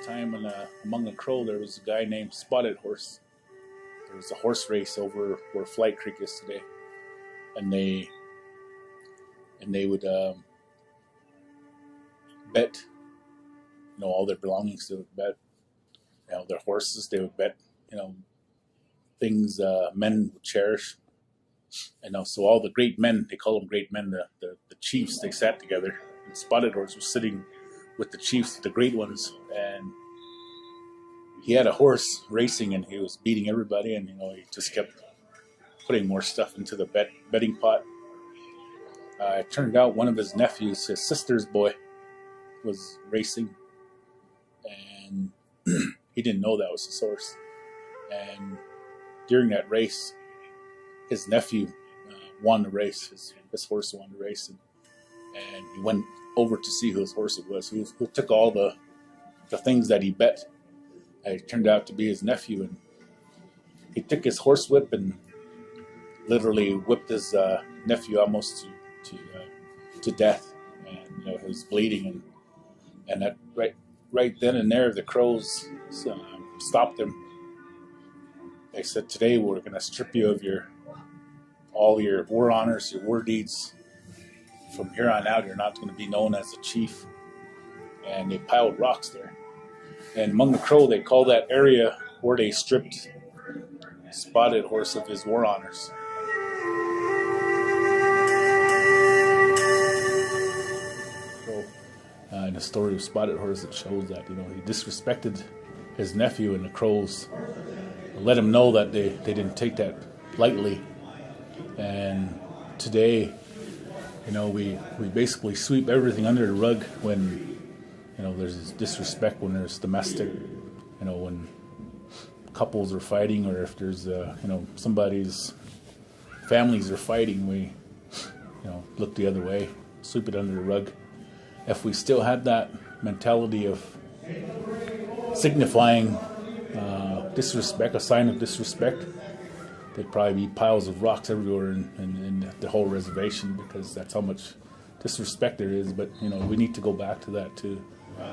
time when among the Crow there was a guy named Spotted Horse. There was a horse race over where Flight Creek is today, and they would bet, all their belongings. They would bet, their horses. They would bet, things men would cherish. So all the great men, they call them great men, the chiefs, they sat together. And Spotted Horse was sitting with the chiefs, the great ones, and he had a horse racing, and he was beating everybody, and he just kept putting more stuff into the betting pot. It turned out one of his nephews, his sister's boy, was racing, and he didn't know that was his horse. And during that race, his nephew won the race. His horse won the race, and he went over to see whose horse it was, who took all the things that he bet. It turned out to be his nephew, and he took his horse-whip and literally whipped his nephew almost to death. And he was bleeding, and that right then and there, the Crows stopped him. They said, "Today we're going to strip you of all your war honors, your war deeds. From here on out, you're not going to be known as a chief." And they piled rocks there. And among the Crow, they call that area where they stripped Spotted Horse of his war honors. So, in the story of Spotted Horse, it shows that he disrespected his nephew, and the Crows let him know that they didn't take that lightly. And today, we basically sweep everything under the rug when there's this disrespect, when there's domestic, when couples are fighting, or if there's somebody's families are fighting, we look the other way, sweep it under the rug. If we still had that mentality of signifying disrespect, a sign of disrespect, there'd probably be piles of rocks everywhere in the whole reservation, because that's how much disrespect there is. But we need to go back to that to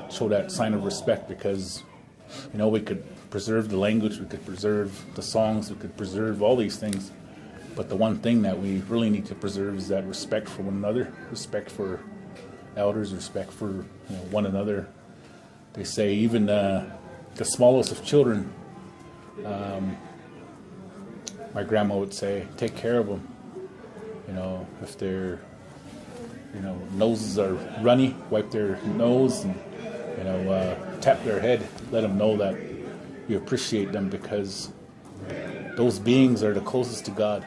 show that sign of respect, because we could preserve the language, we could preserve the songs, we could preserve all these things, but the one thing that we really need to preserve is that respect for one another, respect for elders, respect for one another. They say even the smallest of children, my grandma would say, take care of them. If their noses are runny, wipe their nose, and tap their head. Let them know that you appreciate them, because those beings are the closest to God.